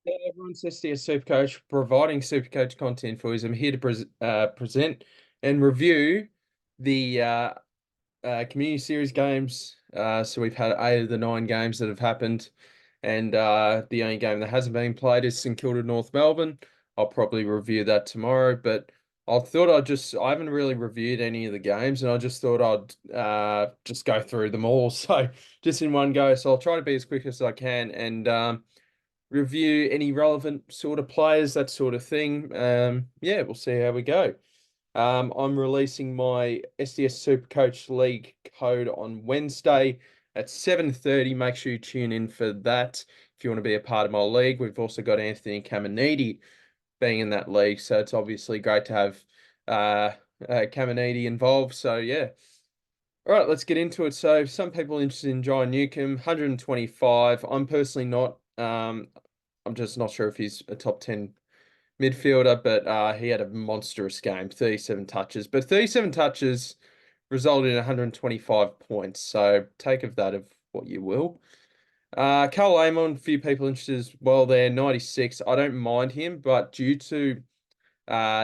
Yeah, everyone's SDS SuperCoach, providing SuperCoach content for you. I'm here to present and review the Community Series games. So we've had 8 of the 9 games that have happened, and the only game that hasn't been played is St Kilda North Melbourne. I'll probably review that tomorrow, but I haven't really reviewed any of the games, and I just thought I'd just go through them all. So just in one go. So I'll try to be as quick as I can, and review any relevant sort of players, that sort of thing. Yeah, we'll see how we go. I'm releasing my SDS SuperCoach League code on Wednesday at 7:30. Make sure you tune in for that if you want to be a part of my league. We've also got Anthony Caminiti being in that league, so it's obviously great to have Caminiti involved. So yeah. All right, let's get into it. So some people interested in John Newcomb, 125. I'm personally not. I'm just not sure if he's a top 10 midfielder, but he had a monstrous game, 37 touches. But 37 touches resulted in 125 points. So take of that of what you will. Carl Amon, a few people interested as well there, 96. I don't mind him, but due to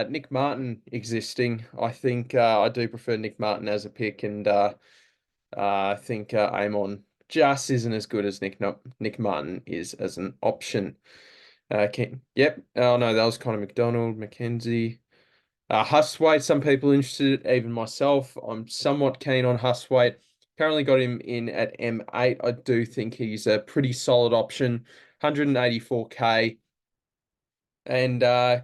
Nick Martin existing, I think I do prefer Nick Martin as a pick, and I think Amon just isn't as good as Nick Martin is as an option. Yep. Oh no, that was Connor McDonald, Mackenzie. Hustwaite, some people interested, even myself. I'm somewhat keen on Hustwaite. Currently got him in at M8. I do think he's a pretty solid option. 184k, and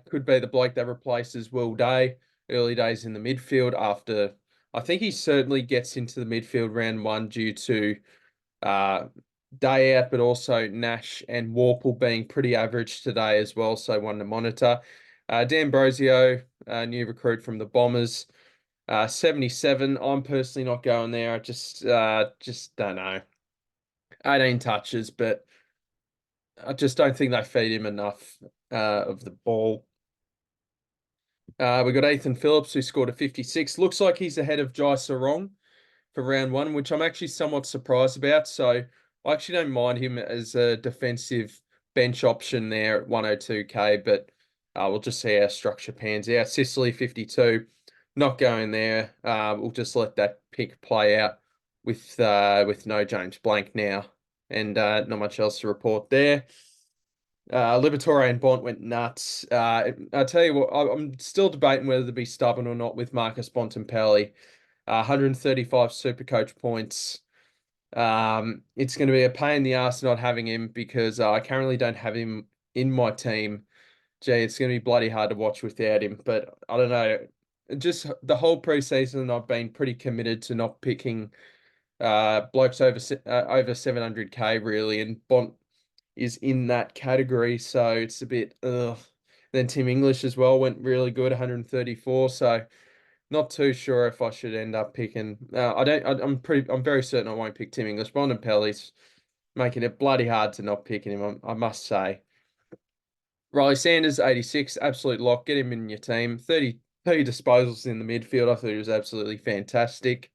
could be the bloke that replaces Will Day early days in the midfield after. I think he certainly gets into the midfield round one due to uh, day out, but also Nash and Warple being pretty average today as well. So one to monitor. D'Ambrosio, new recruit from the Bombers, 77. I'm personally not going there. I just don't know. 18 touches, but I just don't think they feed him enough of the ball. We got Ethan Phillips, who scored a 56. Looks like he's ahead of Jai Sarong for round one, which I'm actually somewhat surprised about. So I actually don't mind him as a defensive bench option there at 102k, but we'll just see how structure pans out. Sicily 52, not going there. We'll just let that pick play out with no James Blank now, and not much else to report there. Liberatore and Bont went nuts. I tell you what, I'm still debating whether to be stubborn or not with Marcus Bontempelli. 135 SuperCoach points. It's going to be a pain in the ass not having him because I currently don't have him in my team. Gee, it's going to be bloody hard to watch without him. But I don't know. Just the whole preseason, I've been pretty committed to not picking blokes over 700k really, and Bont is in that category, so it's a bit ugh. Then Tim English as well went really good, 134. So not too sure if I should end up picking. I don't. I'm very certain I won't pick Tim English. Bontempelli's making it bloody hard to not picking him. I must say. Riley Sanders, 86, absolute lock. Get him in your team. 30 disposals in the midfield. I thought he was absolutely fantastic.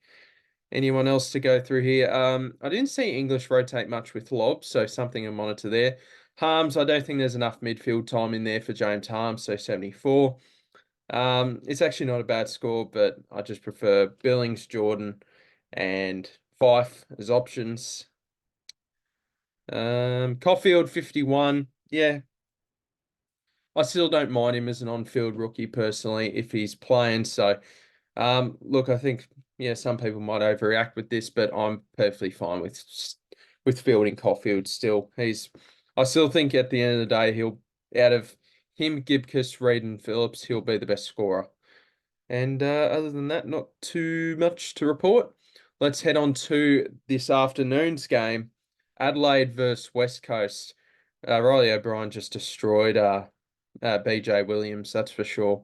Anyone else to go through here? I didn't see English rotate much with Lob, so something to monitor there. Harms, I don't think there's enough midfield time in there for James Harms, so 74. It's actually not a bad score, but I just prefer Billings, Jordan, and Fife as options. Caulfield, 51. Yeah, I still don't mind him as an on-field rookie personally if he's playing. So, look, I think yeah, some people might overreact with this, but I'm perfectly fine with fielding Caulfield still. I still think at the end of the day, he'll out of him, Gibcus, Reid, and Phillips, he'll be the best scorer. And other than that, not too much to report. Let's head on to this afternoon's game, Adelaide versus West Coast. Riley O'Brien just destroyed BJ Williams, that's for sure.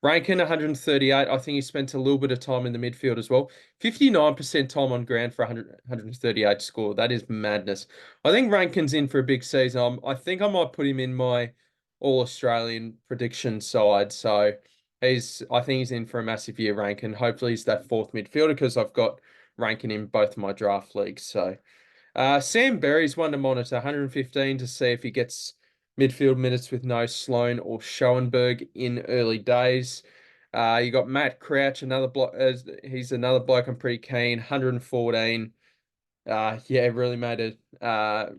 Rankin 138. I think he spent a little bit of time in the midfield as well. 59% time on ground for 138 score. That is madness. I think Rankin's in for a big season. I think I might put him in my All Australian prediction side. So I think he's in for a massive year, Rankin. Hopefully he's that fourth midfielder because I've got Rankin in both of my draft leagues. So Sam Berry's one to monitor, 115 to see if he gets midfield minutes with no Sloan or Schoenberg in early days. You got Matt Crouch, another bloke. He's another bloke I'm pretty keen. 114. Yeah, really made it.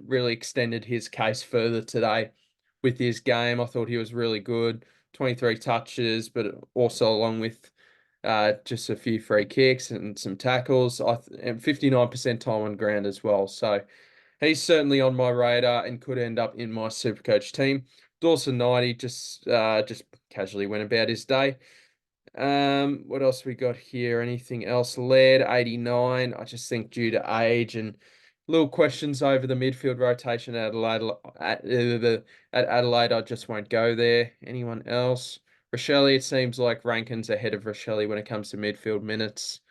Really extended his case further today with his game. I thought he was really good. 23 touches, but also along with just a few free kicks and some tackles. And 59% time on ground as well. So he's certainly on my radar and could end up in my SuperCoach team. Dawson 90 just casually went about his day. What else we got here? Anything else? Laird 89. I just think due to age and little questions over the midfield rotation at Adelaide, I just won't go there. Anyone else? Rochelle, it seems like Rankin's ahead of Rochelle when it comes to midfield minutes.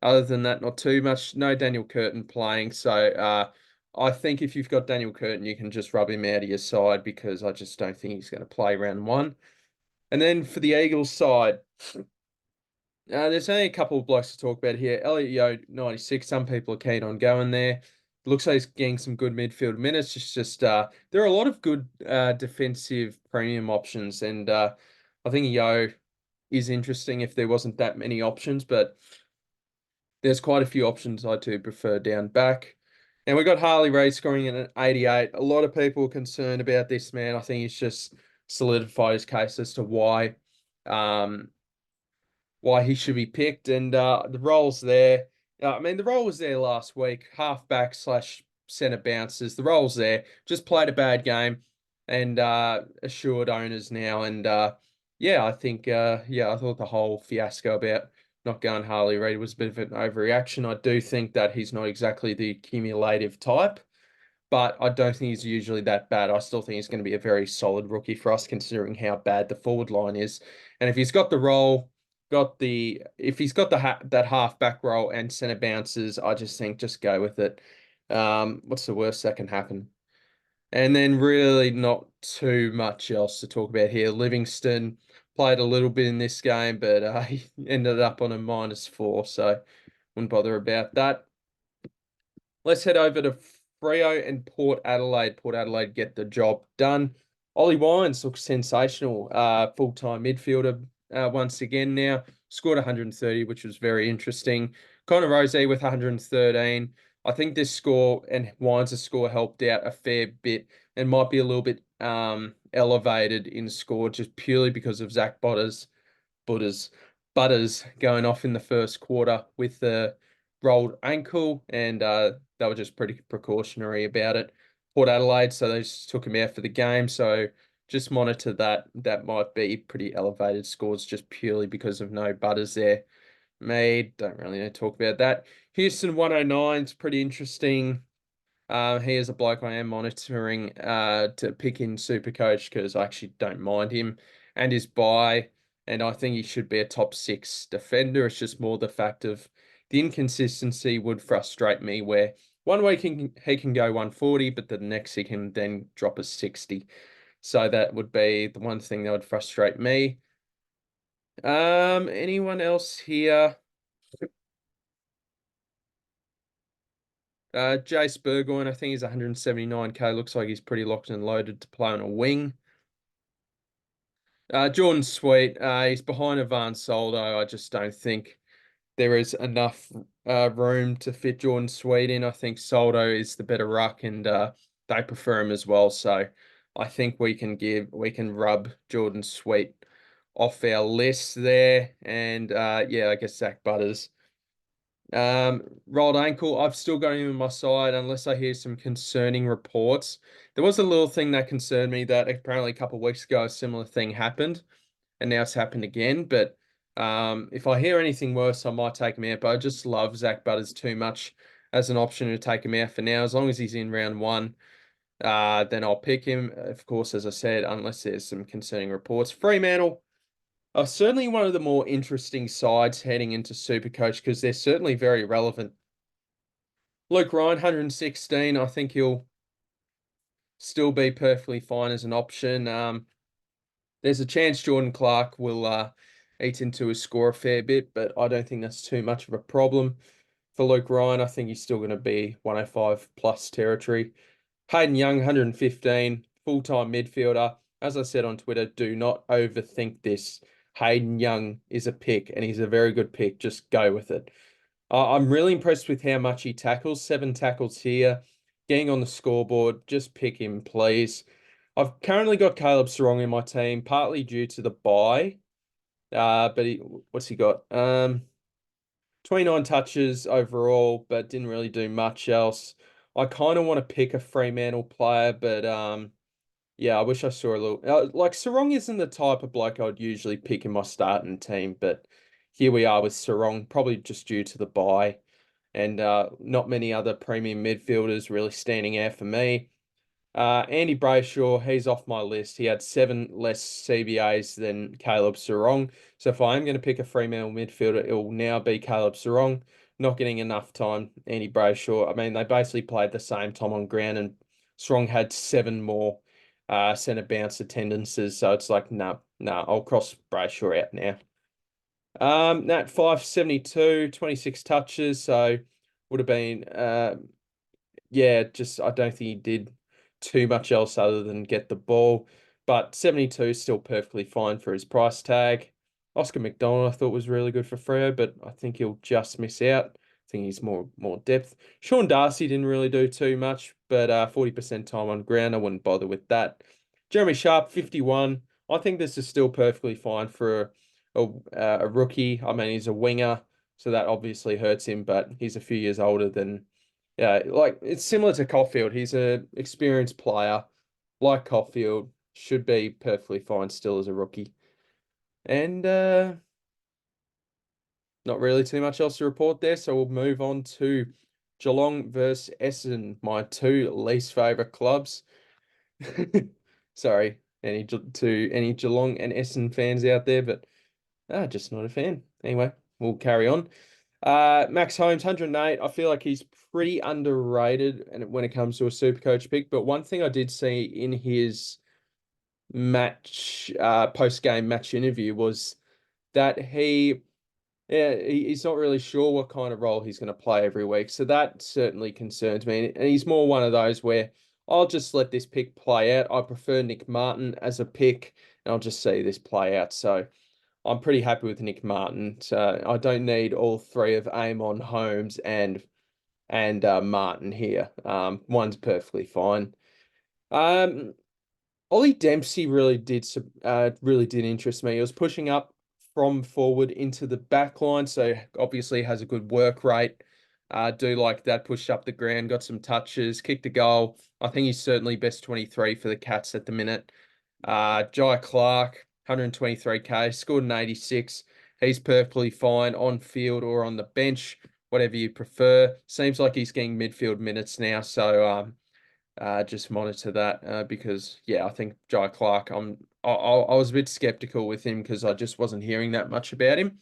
Other than that, not too much. No Daniel Curtin playing, so I think if you've got Daniel Curtin, you can just rub him out of your side because I just don't think he's going to play round one. And then for the Eagles side, there's only a couple of blokes to talk about here. Elliot Yeo, 96. Some people are keen on going there. Looks like he's getting some good midfield minutes. It's just there are a lot of good defensive premium options, and I think Yeo is interesting if there wasn't that many options, but there's quite a few options I do prefer down back. And we got Harley Reid scoring in at 88. A lot of people are concerned about this man. I think he's just solidified his case as to um, why he should be picked. And the role's there. I mean, the role was there last week. Halfback slash centre bouncers. The role's there. Just played a bad game and assured owners now. And yeah, I think I thought the whole fiasco about not going Harley Reid was a bit of an overreaction. I do think that he's not exactly the cumulative type, but I don't think he's usually that bad. I still think he's going to be a very solid rookie for us, considering how bad the forward line is. And if he's got the role, if he's got that half back role and centre bounces, I just think just go with it. What's the worst that can happen? And then really not too much else to talk about here. Livingston played a little bit in this game, but he ended up on a -4, so wouldn't bother about that. Let's head over to Freo and Port Adelaide. Port Adelaide get the job done. Ollie Wines looks sensational. Full-time midfielder once again now. Scored 130, which was very interesting. Connor Rozee with 113. I think this score and Wines' score helped out a fair bit and might be a little bit elevated in score just purely because of Zach Butters going off in the first quarter with the rolled ankle, and they were just pretty precautionary about it. Port Adelaide, so they just took him out for the game. So just monitor that. That might be pretty elevated scores just purely because of no Butters there. Me, don't really need to talk about that. Houston 109 is pretty interesting. He is a bloke I am monitoring to pick in SuperCoach because I actually don't mind him and his buy, and I think he should be a top 6 defender. It's just more the fact of the inconsistency would frustrate me where one week he can go 140, but the next he can then drop a 60. So that would be the one thing that would frustrate me. Anyone else here? Jace Burgoyne, I think he's 179k. Looks like he's pretty locked and loaded to play on a wing. Jordan Sweet, he's behind Ivan Soldo. I just don't think there is enough room to fit Jordan Sweet in. I think Soldo is the better ruck, and they prefer him as well. So I think we can rub Jordan Sweet off our list there. And yeah, I guess Zach Butters. Rolled ankle. I've still got him on my side unless I hear some concerning reports. There was a little thing that concerned me that apparently a couple of weeks ago a similar thing happened, and now it's happened again. But if I hear anything worse, I might take him out. But I just love Zach Butters too much as an option to take him out for now. As long as he's in round one, then I'll pick him. Of course, as I said, unless there's some concerning reports. Fremantle. Certainly one of the more interesting sides heading into SuperCoach because they're certainly very relevant. Luke Ryan, 116. I think he'll still be perfectly fine as an option. There's a chance Jordan Clark will eat into his score a fair bit, but I don't think that's too much of a problem for Luke Ryan. I think he's still going to be 105 plus territory. Hayden Young, 115. full-time midfielder. As I said on Twitter, do not overthink this. Hayden Young is a pick, and he's a very good pick. Just go with it. I'm really impressed with how much he tackles. 7 tackles here. Getting on the scoreboard. Just pick him, please. I've currently got Caleb Sarong in my team, partly due to the bye. But what's he got? 29 touches overall, but didn't really do much else. I kind of want to pick a Fremantle player, but yeah, I wish I saw a little. Like Sarong isn't the type of bloke I'd usually pick in my starting team, but here we are with Sarong, probably just due to the bye, and not many other premium midfielders really standing out for me. Andy Brayshaw, he's off my list. He had 7 less CBAs than Caleb Sarong. So if I am going to pick a Fremantle midfielder, it will now be Caleb Sarong. Not getting enough time, Andy Brayshaw. I mean, they basically played the same time on ground, and Sarong had 7 more centre bounce attendances. So it's like, no, I'll cross Brayshaw out now. Nat 572, 26 touches. So would have been, yeah, just I don't think he did too much else other than get the ball. But 72 is still perfectly fine for his price tag. Oscar McDonald I thought was really good for Freo, but I think he'll just miss out. I think he's more depth. Sean Darcy didn't really do too much, but 40% time on ground, I wouldn't bother with that. Jeremy Sharp, 51. I think this is still perfectly fine for a rookie. I mean, he's a winger, so that obviously hurts him, but he's a few years older than yeah, like it's similar to Caulfield. He's an experienced player, like Caulfield, should be perfectly fine still as a rookie. And not really too much else to report there, so we'll move on to Geelong versus Essendon, my 2 least favourite clubs. Sorry, any Geelong and Essendon fans out there, but just not a fan. Anyway, we'll carry on. Max Holmes, 108. I feel like he's pretty underrated and when it comes to a SuperCoach pick. But one thing I did see in his post-game match interview was that he's not really sure what kind of role he's going to play every week. So that certainly concerns me. And he's more one of those where I'll just let this pick play out. I prefer Nick Martin as a pick, and I'll just see this play out. So I'm pretty happy with Nick Martin. So I don't need all 3 of Amon, Holmes, and Martin here. One's perfectly fine. Ollie Dempsey really did interest me. He was pushing up from forward into the back line, so obviously has a good work rate. Do like that, pushed up the ground, got some touches, kicked a goal. I think he's certainly best 23 for the Cats at the minute. Jai Clark, 123k, scored an 86. He's perfectly fine on field or on the bench, whatever you prefer. Seems like he's getting midfield minutes now, so just monitor that because yeah, I think Jai Clark. I was a bit skeptical with him because I just wasn't hearing that much about him.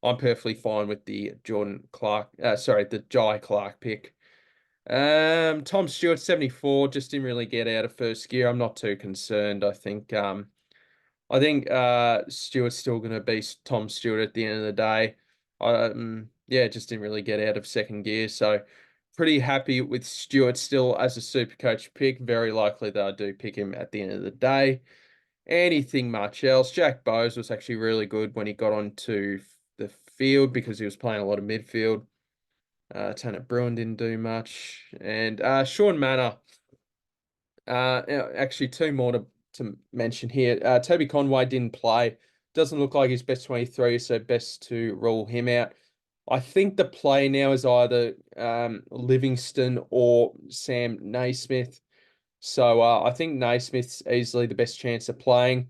I'm perfectly fine with the the Jai Clark pick. Tom Stewart, 74, just didn't really get out of first gear. I'm not too concerned. I think Stewart's still going to be Tom Stewart at the end of the day. Yeah, just didn't really get out of second gear. So pretty happy with Stewart still as a SuperCoach pick. Very likely that I do pick him at the end of the day. Anything much else? Jack Bowes was actually really good when he got onto the field because he was playing a lot of midfield. Tanner Bruin didn't do much. And Sean Manor. Actually, 2 more to mention here. Toby Conway didn't play. Doesn't look like he's best 23, so best to rule him out. I think the play now is either Livingston or Sam Naismith. So I think Naismith's easily the best chance of playing.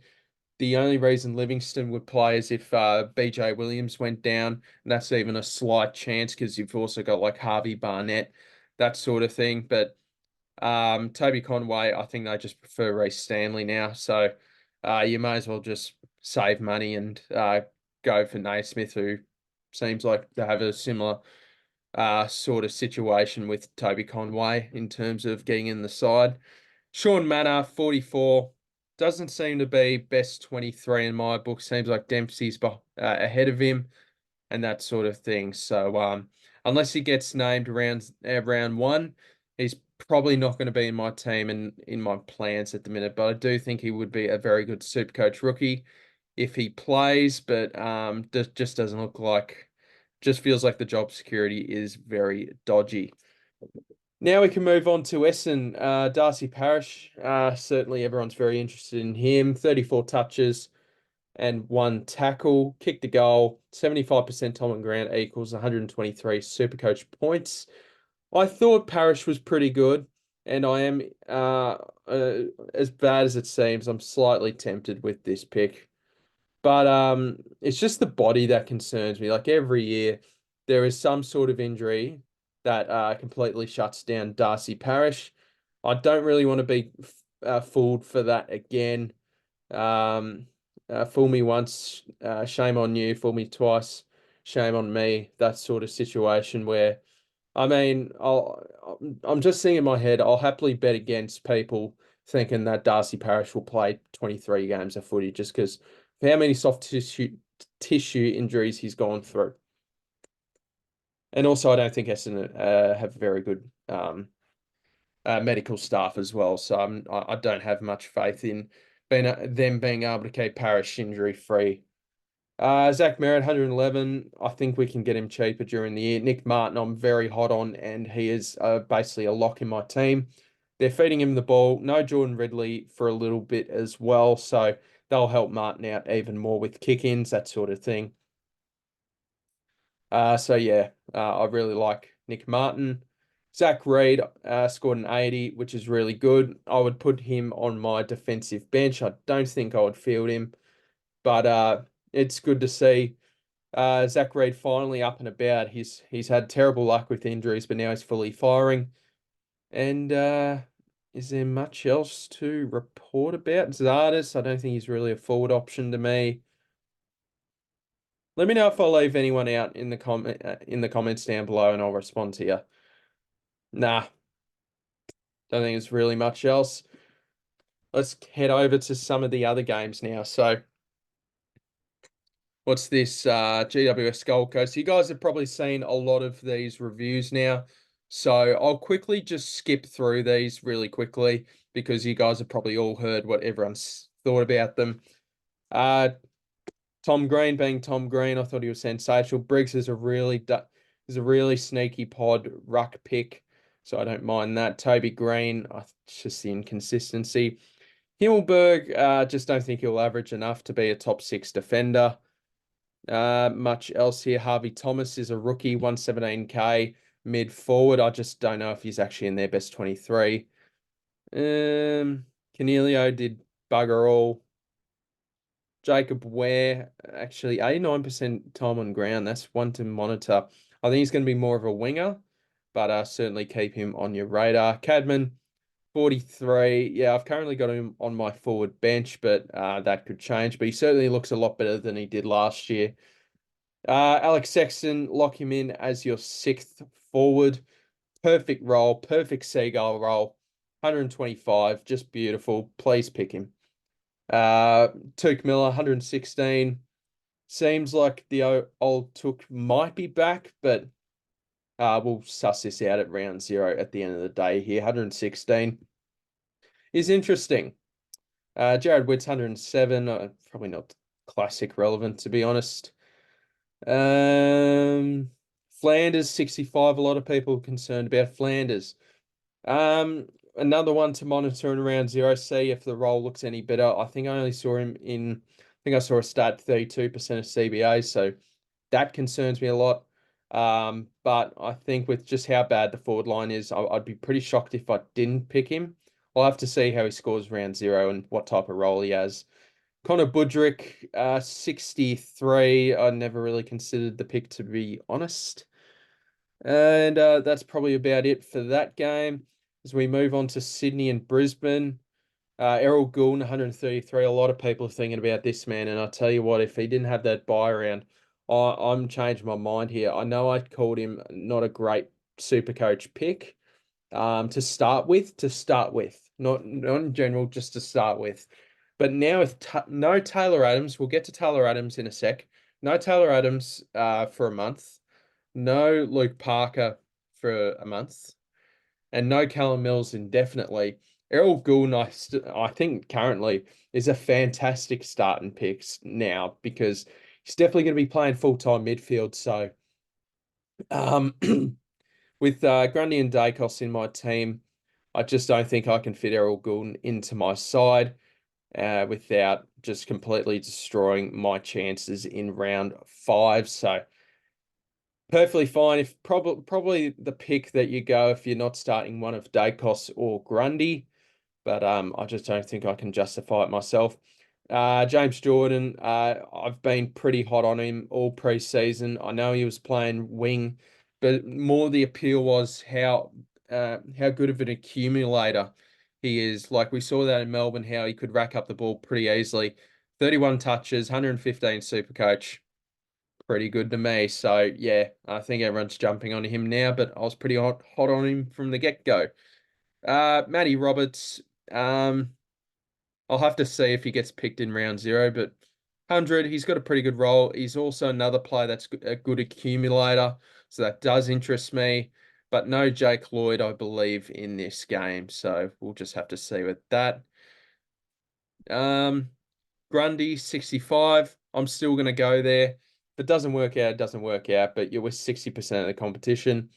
The only reason Livingston would play is if BJ Williams went down, and that's even a slight chance because you've also got like Harvey Barnett, that sort of thing. But Toby Conway, I think they just prefer Reece Stanley now. So you may as well just save money and go for Naismith, who seems like they have a similar sort of situation with Toby Conway in terms of getting in the side. Sean Manor, 44. Doesn't seem to be best 23 in my book. Seems like Dempsey's ahead of him and that sort of thing. So unless he gets named round 1, he's probably not going to be in my team and in my plans at the minute, but I do think he would be a very good SuperCoach rookie if he plays, but just doesn't look like, just feels like the job security is very dodgy. Now we can move on to Essendon. Darcy Parish. Certainly everyone's very interested in him. 34 touches and 1 tackle. Kicked a goal. 75% time on ground equals 123 SuperCoach points. I thought Parish was pretty good, and I am, as bad as it seems, I'm slightly tempted with this pick. But it's just the body that concerns me. Like every year, there is some sort of injury that completely shuts down Darcy Parish. I don't really want to be fooled for that again. Um, Fool me once, shame on you. Fool me twice, shame on me. That sort of situation where, I mean, I'm just seeing in my head, I'll happily bet against people thinking that Darcy Parish will play 23 games of footy just because of how many soft tissue injuries he's gone through. And also, I don't think Essendon have very good medical staff as well. So I don't have much faith in them being able to keep Parish injury free. Zach Merritt, 111. I think we can get him cheaper during the year. Nick Martin, I'm very hot on, and he is basically a lock in my team. They're feeding him the ball. No Jordan Ridley for a little bit as well, so they'll help Martin out even more with kick-ins, that sort of thing. So yeah, I really like Nick Martin. Zach Reid scored an 80, which is really good. I would put him on my defensive bench. I don't think I would field him, but it's good to see. Zach Reid finally up and about. He's had terrible luck with injuries, but now he's fully firing. And is there much else to report about Zardes? I don't think he's really a forward option to me. Let me know if I leave anyone out in the comments down below, and I'll respond to you. Nah, don't think there's really much else. Let's head over to some of the other games now. So, what's this? GWS Gold Coast. You guys have probably seen a lot of these reviews now. So I'll quickly just skip through these really quickly because you guys have probably all heard what everyone's thought about them. Tom Green being Tom Green, I thought he was sensational. Briggs is a really sneaky pod ruck pick, so I don't mind that. Toby Green, it's just the inconsistency. Himmelberg, just don't think he'll average enough to be a top 6 defender. Much else here. Harvey Thomas is a rookie, 117k mid forward. I just don't know if he's actually in their best 23. Canelio did bugger all. Jacob Ware, actually 89% time on ground. That's one to monitor. I think he's going to be more of a winger, but certainly keep him on your radar. Cadman, 43. Yeah, I've currently got him on my forward bench, but that could change. But he certainly looks a lot better than he did last year. Alex Sexton, lock him in as your 6th forward. Perfect role, perfect seagull role. 125, just beautiful. Please pick him. Took Miller, 116. Seems like the old Took might be back, but we'll suss this out at round 0 at the end of the day here. 116 is interesting. Jared Witt's 107. Probably not classic relevant, to be honest. Flanders, 65. A lot of people are concerned about Flanders. Another one to monitor in round 0, see if the role looks any better. I think I only saw him in, I think I saw a stat 32% of CBA, so that concerns me a lot. But I think with just how bad the forward line is, I'd be pretty shocked if I didn't pick him. I'll have to see how he scores round 0 and what type of role he has. Connor Budrick, 63. I never really considered the pick, to be honest. And that's probably about it for that game. As we move on to Sydney and Brisbane, Errol Goulden, 133. A lot of people are thinking about this man, and I tell you what, if he didn't have that buy round, I'm changing my mind here. I know I called him not a great SuperCoach pick to start with, not in general, just to start with. But now with no Taylor Adams, we'll get to Taylor Adams in a sec. No Taylor Adams for a month. No Luke Parker for a month. and no Callum Mills indefinitely. Errol Goulden, I think currently is a fantastic starting pick now because he's definitely going to be playing full-time midfield. So um, with Grundy and Dacos in my team, I just don't think I can fit Errol Goulden into my side without just completely destroying my chances in round 5. So perfectly fine. If probably the pick that you go if you're not starting one of Dacos or Grundy, but I just don't think I can justify it myself. James Jordan, I've been pretty hot on him all pre-season. I know he was playing wing, but more the appeal was how good of an accumulator he is. Like we saw that in Melbourne, how he could rack up the ball pretty easily. 31 touches, 115 Supercoach. Pretty good to me. So yeah, I think everyone's jumping on him now, but I was pretty hot on him from the get-go. Matty Roberts, um, I'll have to see if he gets picked in round 0, but 100, he's got a pretty good role. He's also another player that's a good accumulator, so that does interest me. But no Jake Lloyd, I believe, in this game, so we'll just have to see with that. Um, Grundy, 65. I'm still going to go there. If it doesn't work out, it doesn't work out, but you're with 60% of the competition.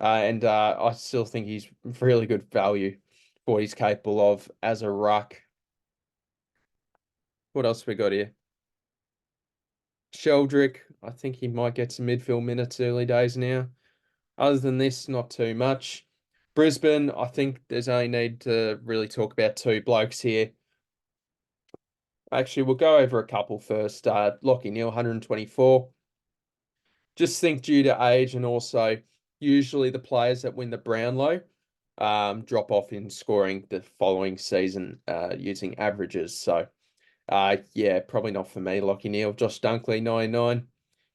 And I still think he's really good value for what he's capable of as a ruck. What else we got here? Sheldrick, I think he might get some midfield minutes early days now. Other than this, not too much. Brisbane, I think there's only need to really talk about 2 blokes here. Actually, we'll go over a couple first. Lockie Neal, 124. Just think due to age and also usually the players that win the Brownlow drop off in scoring the following season using averages. So yeah, probably not for me. Lockie Neal, Josh Dunkley, 99.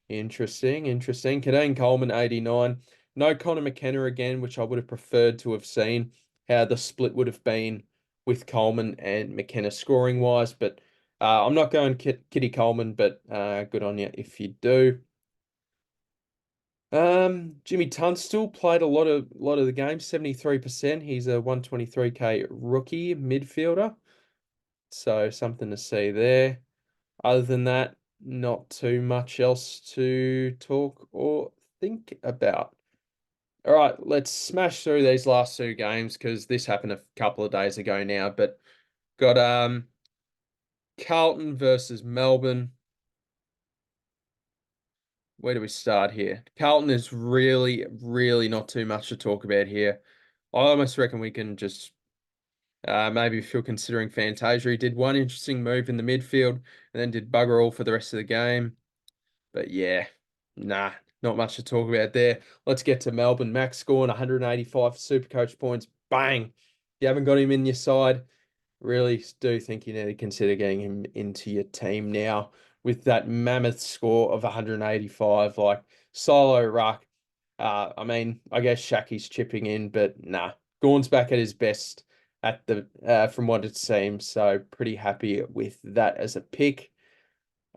Interesting. Kadane Coleman, 89. No Connor McKenna again, which I would have preferred to have seen how the split would have been with Coleman and McKenna scoring wise. But I'm not going Kitty Coleman, but good on you if you do. Jimmy Tunstall played a lot of the games, 73%. He's a 123k rookie midfielder. So something to see there. Other than that, not too much else to talk or think about. All right, let's smash through these last 2 games because this happened a couple of days ago now. But got Carlton versus Melbourne. Where do we start here? Carlton is really, really not too much to talk about here. I almost reckon we can just maybe if you're considering Fantasia, he did one interesting move in the midfield and then did bugger all for the rest of the game. But yeah, nah, not much to talk about there. Let's get to Melbourne. Max scoring 185 Supercoach points. Bang! If you haven't got him in your side, really do think you need to consider getting him into your team now with that mammoth score of 185. Like solo ruck. I mean, I guess Shaki's chipping in, but nah, Gawn's back at his best at the from what it seems. So pretty happy with that as a pick.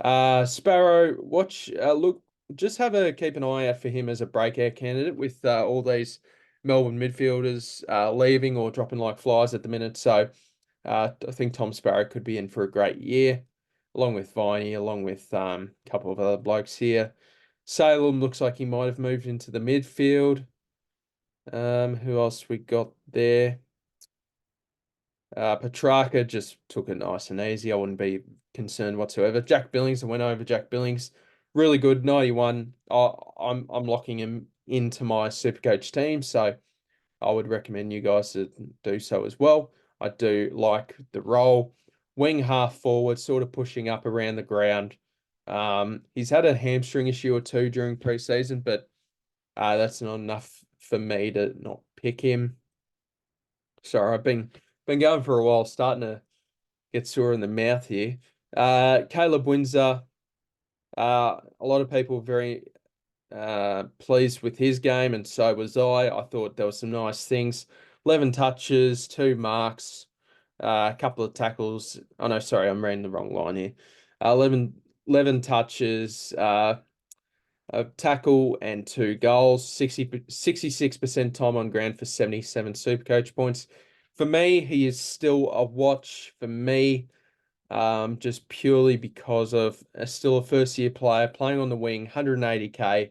Sparrow, look, just keep an eye out for him as a breakout candidate with all these Melbourne midfielders leaving or dropping like flies at the minute. So I think Tom Sparrow could be in for a great year, along with Viney, along with a couple of other blokes here. Salem looks like he might have moved into the midfield. Who else we got there? Petrarca just took it nice and easy. I wouldn't be concerned whatsoever. Jack Billings, I went over Jack Billings. Really good, 91. I'm locking him into my Supercoach team, so I would recommend you guys to do so as well. I do like the role. Wing half forward, sort of pushing up around the ground. He's had a hamstring issue or 2 during preseason, but that's not enough for me to not pick him. Sorry, I've been going for a while, starting to get sore in the mouth here. Caleb Windsor, a lot of people were very pleased with his game, and so was I. I thought there were some nice things. 11 touches, 2 marks, a couple of tackles. Oh no, sorry, I'm reading the wrong line here. 11 touches, a tackle and 2 goals, 66% time on ground for 77 SuperCoach points. For me, he is still a watch for me, just purely because of still a first-year player playing on the wing, 180k.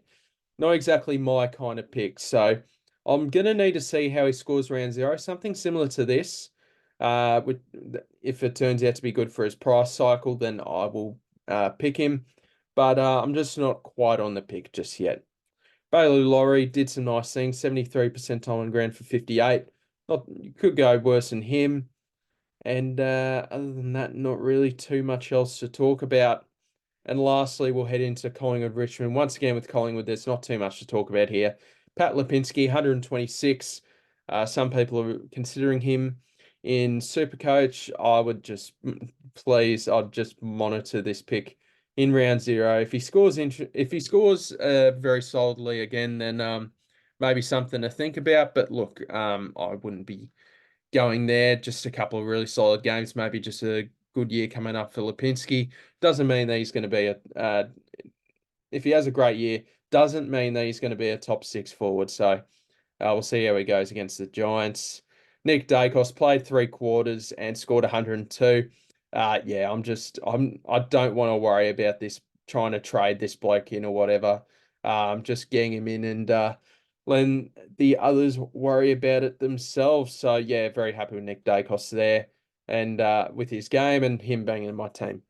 Not exactly my kind of pick. So I'm going to need to see how he scores round zero. Something similar to this. If it turns out to be good for his price cycle, then I will pick him. But I'm just not quite on the pick just yet. Bailey Laurie did some nice things. 73% time on ground for 58. Not, you could go worse than him. And other than that, not really too much else to talk about. And lastly, we'll head into Collingwood Richmond. Once again, with Collingwood, there's not too much to talk about here. Pat Lipinski, 126. Some people are considering him in SuperCoach. I would just, please, I'd just monitor this pick in round zero. If he scores, very solidly again, then maybe something to think about. But look, I wouldn't be going there. Just a couple of really solid games, maybe just a good year coming up for Lipinski. Doesn't mean that he's going to be if he has a great year, doesn't mean that he's going to be a top 6 forward. So we'll see how he goes against the Giants. Nick Dacos played 3 quarters and scored 102. Yeah, I don't want to worry about this, trying to trade this bloke in or whatever. Just getting him in and letting the others worry about it themselves. So yeah, very happy with Nick Dacos there and with his game and him being in my team.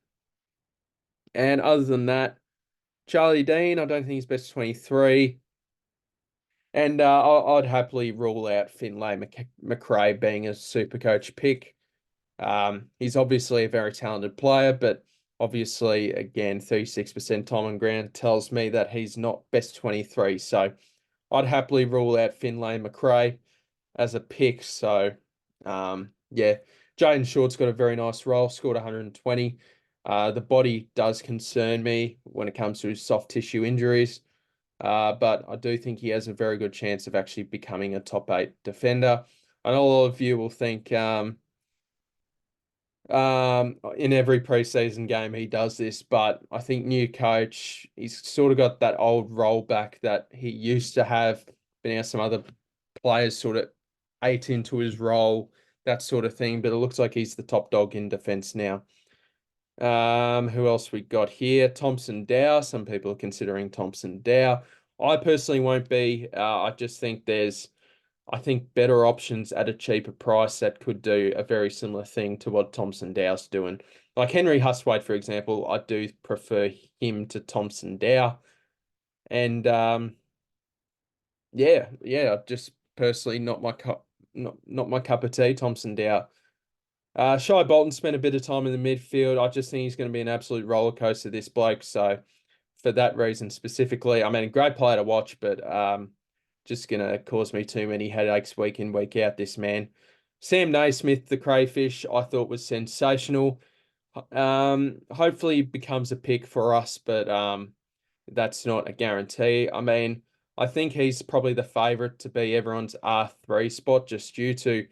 And other than that, Charlie Dean, I don't think he's best 23. And I'd happily rule out Finlay McRae being a SuperCoach pick. He's obviously a very talented player, but obviously, again, 36% time on ground tells me that he's not best 23. So I'd happily rule out Finlay McRae as a pick. So, yeah, Jaden Short's got a very nice role, scored 120. The body does concern me when it comes to his soft tissue injuries. But I do think he has a very good chance of actually becoming a top 8 defender. I know a lot of you will think in every preseason game he does this, but I think new coach, he's sort of got that old rollback that he used to have. But now some other players sort of ate into his role, that sort of thing. But it looks like he's the top dog in defense now. Who else we got here? Thompson Dow. Some people are considering Thompson Dow. I personally won't be. I just think there's, better options at a cheaper price that could do a very similar thing to what Thompson Dow's doing. Like Henry Hustwaite, for example, I do prefer him to Thompson Dow. And yeah, just personally not my cup, not my cup of tea, Thompson Dow. Shy Bolton spent a bit of time in the midfield. I just think he's going to be an absolute roller coaster, this bloke. So for that reason specifically, I mean, a great player to watch, but just going to cause me too many headaches week in, week out, this man. Sam Naismith, the crayfish, I thought was sensational. Hopefully becomes a pick for us, but that's not a guarantee. I mean, I think he's probably the favourite to be everyone's R3 spot just due to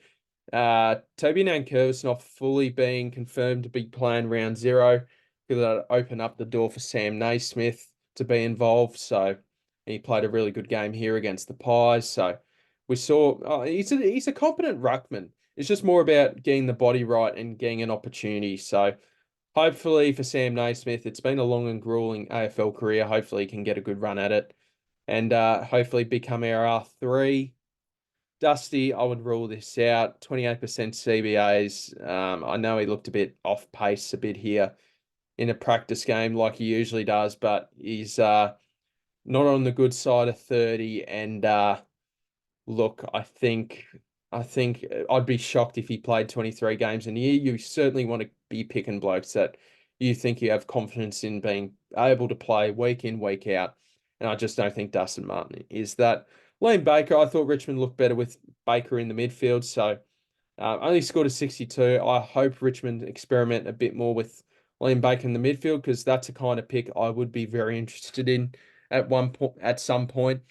Toby Nankervis not fully being confirmed to be playing round zero, because that open up the door for Sam Naismith to be involved. So he played a really good game here against the Pies. So we saw he's a competent ruckman. It's just more about getting the body right and getting an opportunity. So hopefully for Sam Naismith, it's been a long and grueling AFL career. Hopefully he can get a good run at it and hopefully become our R3. Dusty, I would rule this out. 28% CBAs. I know he looked a bit off pace a bit here in a practice game like he usually does, but he's not on the good side of 30. And look, I think I'd be shocked if he played 23 games in a year. You certainly want to be picking blokes that you think you have confidence in being able to play week in, week out. And I just don't think Dustin Martin is that. Liam Baker, I thought Richmond looked better with Baker in the midfield, so only scored a 62. I hope Richmond experiment a bit more with Liam Baker in the midfield, because that's a kind of pick I would be very interested in at some point.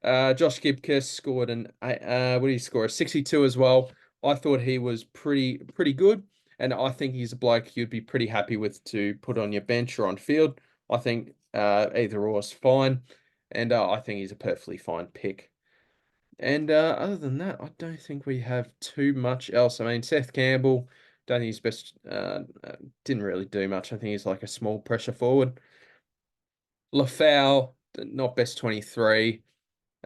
Josh Gibcus scored what did he score? A 62 as well. I thought he was pretty good, and I think he's a bloke you'd be pretty happy with to put on your bench or on field. I think either or is fine. and I think he's a perfectly fine pick. And other than that, I don't think we have too much else. I mean, Seth Campbell, don't think he's best. Didn't really do much. I think he's like a small pressure forward. Lafau, not best 23,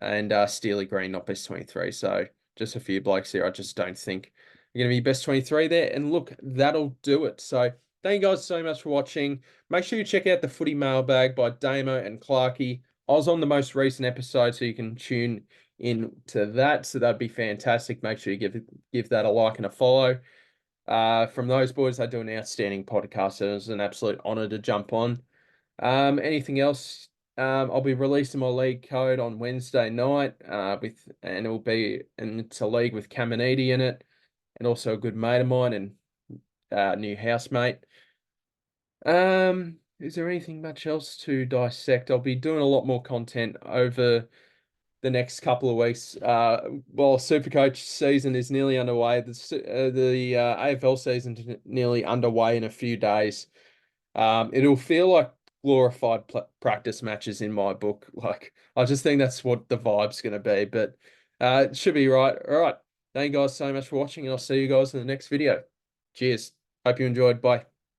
and Steely Green, not best 23. So just a few blokes here. I just don't think are going to be best 23 there. And look, that'll do it. So thank you guys so much for watching. Make sure you check out the Footy Mailbag by Damo and Clarkey. I was on the most recent episode, so you can tune in to that. So that'd be fantastic. Make sure you give that a like and a follow. From those boys, they do an outstanding podcast. So it was an absolute honor to jump on. Anything else? I'll be releasing my league code on Wednesday night. And it's a league with Caminiti in it, and also a good mate of mine and new housemate. Is there anything much else to dissect? I'll be doing a lot more content over the next couple of weeks. While SuperCoach season is nearly underway, the AFL season is nearly underway in a few days. It'll feel like glorified practice matches in my book. Like, I just think that's what the vibe's going to be, but it should be right. All right. Thank you guys so much for watching, and I'll see you guys in the next video. Cheers. Hope you enjoyed. Bye.